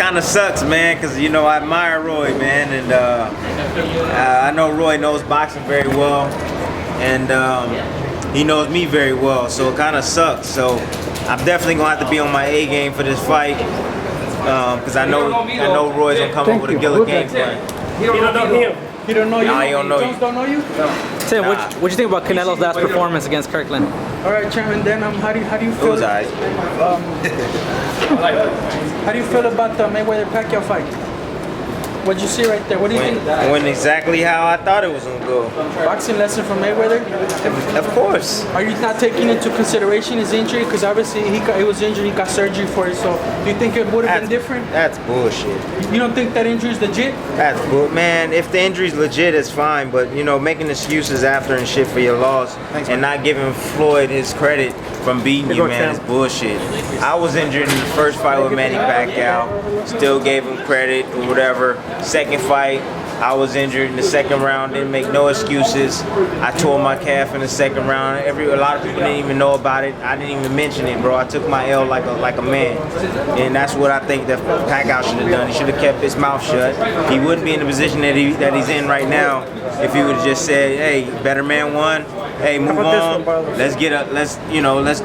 kind of sucks, man, because you know I admire Roy, man, and I know Roy knows boxing very well, and he knows me very well, so it kind of sucks. So I'm definitely gonna have to be on my A game for this fight, because I know Roy's gonna come up with a killer game plan. You don't know him. He don't know you? No, he don't know Jones you. don't know you? Tim, what you think about Canelo's last performance against Kirkland? All right, Chairman. Then how do you It feel? was alright. How do you feel about the Mayweather Pacquiao fight? What'd you see right there? What do you think? Went exactly how I thought it was gonna go. Boxing lesson from Mayweather? Of course. Are you not taking into consideration his injury? Because obviously he was injured, he got surgery for it. So do you think it would have been different? That's bullshit. You don't think that injury is legit? That's bull, man. If the injury's legit, it's fine. But you know, making excuses after and shit for your loss, and not giving Floyd his credit from beating you, man, is bullshit. I was injured in the first fight with Manny Pacquiao. Still gave him credit or whatever. Second fight, I was injured in the second round. Didn't make no excuses. I tore my calf in the second round. A lot of people didn't even know about it. I didn't even mention it, bro. I took my L like a man, and that's what I think that Pacquiao should have done. He should have kept his mouth shut. He wouldn't be in the position that he's in right now if he would have just said, "Hey, better man won. Hey, move on. Let's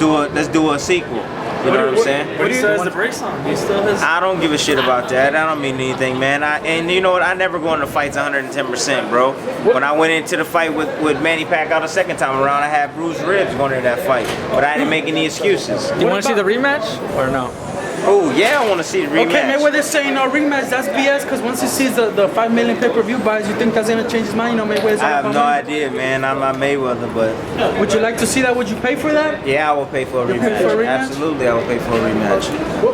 do a sequel." You know what I'm saying? But he still has the brace on. He still has. I don't give a shit about that. I don't mean anything, man. And you know what? I never go into fights 110%, bro. When I went into the fight with Manny Pacquiao the second time around, I had bruised ribs going into that fight, but I didn't make any excuses. Do you want to see the rematch or no? Oh yeah, I want to see the rematch. Okay, Mayweather's saying no rematch. That's BS. Because once he sees the 5 million pay-per-view buys, you think that's gonna change his mind? You know, Mayweather's. I have no idea, man. I'm not Mayweather, but Would you like to see that? Would you pay for that? yeah, I will pay for a rematch. pay for a rematch? Absolutely, I will pay for a rematch.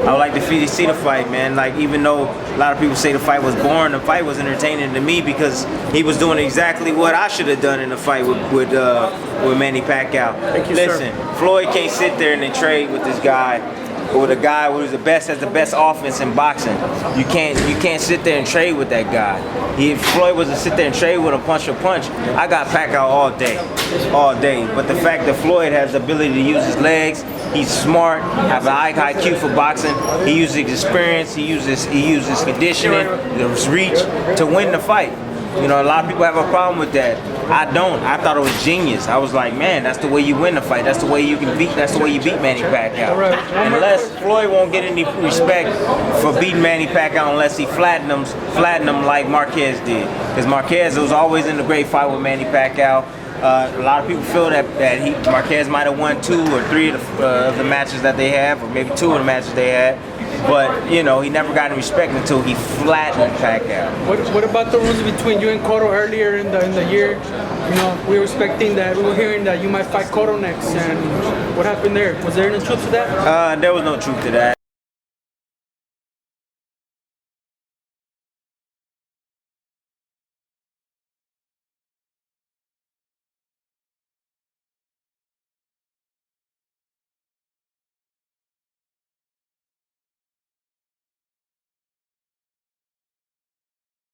I would like to see the fight, man. Like, even though a lot of people say the fight was boring, the fight was entertaining to me because he was doing exactly what I should have done in the fight with Manny Pacquiao. Listen, Floyd can't sit there and then trade with this guy. With a guy who's has the best offense in boxing. You can't sit there and trade with that guy. If Floyd was to sit there and trade with him punch for punch, I got Pacquiao all day. But the fact that Floyd has the ability to use his legs, he's smart, have an high IQ for boxing, he uses experience, he uses conditioning, his reach to win the fight. You know, a lot of people have a problem with that. I don't. I thought it was genius. I was like, man, that's the way you win the fight. That's the way you beat Manny Pacquiao. Unless Floyd won't get any respect for beating Manny Pacquiao unless he flattened him like Marquez did. Because Marquez was always in the great fight with Manny Pacquiao. A lot of people feel that Marquez might have won 2 or 3 of the matches that they have, or maybe 2 of the matches they had. But, you know, he never got any respect until he flattened Pacquiao. What about the rules between you and Cotto earlier in the year? You know, we were hearing that you might fight Cotto next, and what happened there? Was there any truth to that? There was no truth to that.